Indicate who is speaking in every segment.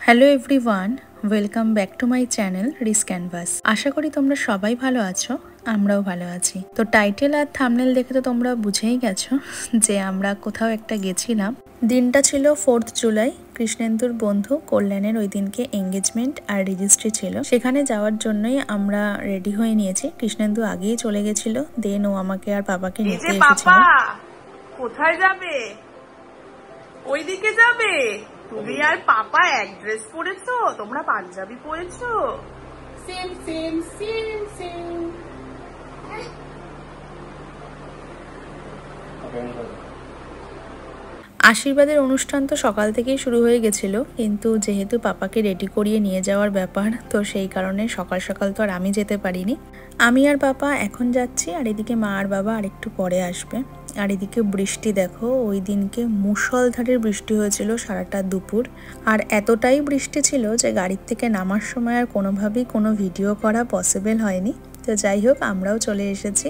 Speaker 1: Hello everyone, welcome back to my channel রিস canvas. আশা করি তোমরা সবাই ভালো আছো, আমরাও ভালো আছি। তো টাইটেল আর থাম্বনেল দেখে তো তোমরা বুঝেই গেছো যে আমরা কোথাও একটা গেছিলাম। দিনটা ছিল 4th জুলাই। কৃষ্ণেন্দুর বন্ধু কল্যাণের ওই দিনকে এঙ্গেজমেন্ট আর রেজিস্ট্রি ছিল। সেখানে যাওয়ার জন্যই আমরা রেডি হয়ে নিয়েছি। কৃষ্ণেন্দু আগেই চলে গেছিল, দেন ও আমাকে আর বাবাকে নিতে এসেছিল।
Speaker 2: কোথায় যাবে? ওইদিকে যাবে? তুমি আর পাপা এক ড্রেস পরেছো, তোমরা পাঞ্জাবি পরেছো। Same same same same.
Speaker 1: আশীর্বাদের অনুষ্ঠান তো সকাল থেকেই শুরু হয়ে গেছিল, কিন্তু যেহেতু পাপাকে রেডি করিয়ে নিয়ে যাওয়ার ব্যাপার, তো সেই কারণে সকাল সকাল তো আর আমি যেতে পারিনি। আমি আর পাপা এখন যাচ্ছি, আর এদিকে মা আর বাবা আরেকটু পরে আসবে। আর এদিকে বৃষ্টি দেখো, ওই দিনকে মুষলধারের বৃষ্টি হয়েছিল সারাটা দুপুর। আর এতটাই বৃষ্টি ছিল যে গাড়ির থেকে নামার সময় আর কোনোভাবেই কোনো ভিডিও করা পসিবল হয়নি। তো যাই হোক, আমরাও চলে এসেছি।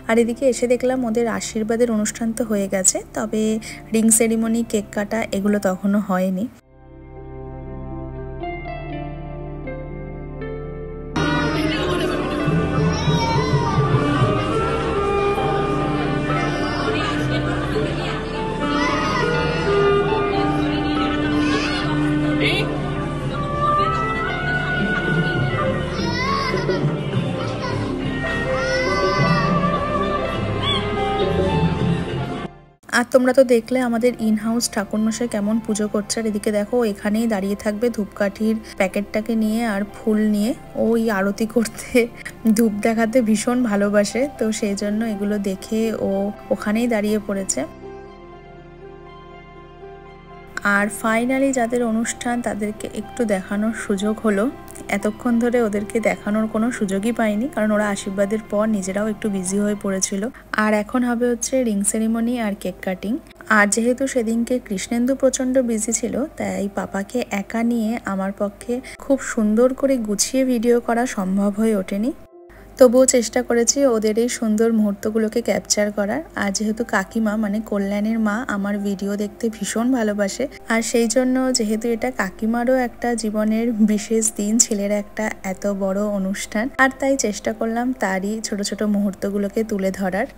Speaker 1: আর এদিকে এসে দেখলাম ওদের আশীর্বাদের অনুষ্ঠান তো হয়ে গেছে, তবে রিং সেরিমনি, কেক কাটা এগুলো তখনও হয়নি। আর তোমরা তো দেখলে আমাদের ইনহাউস ঠাকুরমশাই কেমন পুজো করছে। আর এদিকে দেখো, এখানেই দাঁড়িয়ে থাকবে ধূপকাঠির প্যাকেটটাকে নিয়ে আর ফুল নিয়ে। ওই আরতি করতে, ধূপ দেখাতে ভীষণ ভালোবাসে, তো সেই জন্য এগুলো দেখে ও ওখানেই দাঁড়িয়ে পড়েছে। আর ফাইনালি যাদের অনুষ্ঠান তাদেরকে একটু দেখানোর সুযোগ হলো। এতক্ষণ ধরে ওদেরকে দেখানোর কোনো সুযোগই পাইনি, কারণ ওরা আশীর্বাদের পর নিজেরাও একটু বিজি হয়ে পড়েছিল। আর এখন হবে হচ্ছে রিং সেরিমনি আর কেক কাটিং। আর যেহেতু সেদিনকে কৃষ্ণেন্দু প্রচণ্ড বিজি ছিল, তাই পাপাকে একা নিয়ে আমার পক্ষে খুব সুন্দর করে গুছিয়ে ভিডিও করা সম্ভব হয়ে ওঠেনি। তবুও চেষ্টা করেছি ওদের এই সুন্দর মুহূর্তগুলোকে ক্যাপচার করার। আর যেহেতু কাকিমা মানে কল্যাণের মা আমার ভিডিও দেখতে ভীষণ ভালোবাসে, আর সেই জন্য যেহেতু এটা কাকিমারও একটা জীবনের বিশেষ দিন, ছেলের একটা এত বড় অনুষ্ঠান, আর তাই চেষ্টা করলাম তারই ছোট ছোট মুহূর্তগুলোকে তুলে ধরার।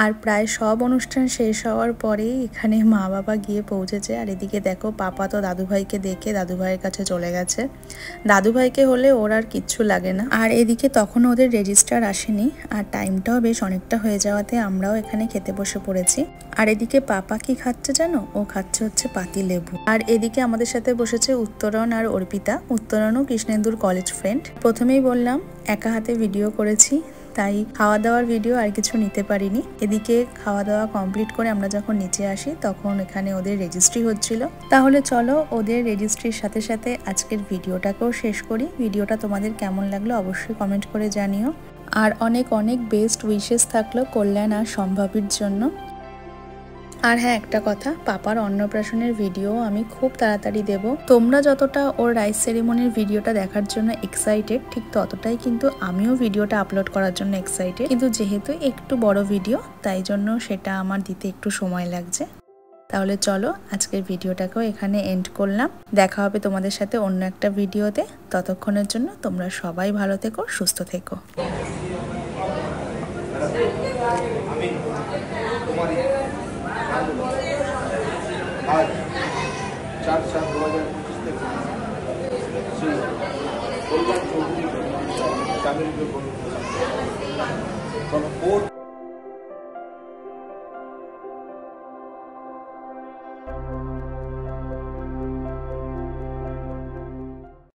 Speaker 1: আর প্রায় সব অনুষ্ঠান শেষ হওয়ার পরেই এখানে মা বাবা গিয়ে পৌঁছেছে। আর এদিকে দেখো, পাপা তো দাদুভাইকে দেখে দাদুভাইয়ের কাছে চলে গেছে। দাদুভাইকে হলে ওর আর কিচ্ছু লাগে না। আর এদিকে তখন ওদের রেজিস্টার আসেনি, আর টাইমটাও বেশ অনেকটা হয়ে যাওয়াতে আমরাও এখানে খেতে বসে পড়েছি। আর এদিকে পাপা কি খাচ্ছে জানো? ও খাচ্ছে হচ্ছে পাতি লেবু। আর এদিকে আমাদের সাথে বসেছে উত্তরণ আর অর্পিতা। উত্তরণও কৃষ্ণেন্দুর কলেজ ফ্রেন্ড। প্রথমেই বললাম একা হাতে ভিডিও করেছি, তাই খাওয়া দাওয়ার ভিডিও আর কিছু নিতে পারিনি। এদিকে খাওয়া দাওয়া কমপ্লিট করে আমরা যখন নিচে আসি, তখন এখানে ওদের রেজিস্ট্রি হচ্ছিল। তাহলে চলো ওদের রেজিস্ট্রির সাথে সাথে আজকের ভিডিওটাকেও শেষ করি। ভিডিওটা তোমাদের কেমন লাগলো অবশ্যই কমেন্ট করে জানিও। আর অনেক অনেক বেস্ট উইশেস থাকলো কল্যাণ আর সম্ভাবীর জন্য। আর হ্যাঁ, একটা কথা, পাপার অন্নপ্রাশনের ভিডিও আমি খুব তাড়াতাড়ি দেব। তোমরা যতটা ওর রাইস সেরিমনির ভিডিওটা দেখার জন্য এক্সাইটেড, ঠিক ততটাই কিন্তু আমিও ভিডিওটা আপলোড করার জন্য এক্সাইটেড। কিন্তু যেহেতু একটু বড় ভিডিও, তাই জন্য সেটা আমার দিতে একটু সময় লাগছে। তাহলে চলো আজকের ভিডিওটাকেও এখানে এন্ড করলাম। দেখা হবে তোমাদের সাথে অন্য একটা ভিডিওতে। ততক্ষণের জন্য তোমরা সবাই ভালো থেকো, সুস্থ থেকো।
Speaker 3: आज 4/7/2025 থেকে শ্রী কল্যাণ চৌধুরী शामिल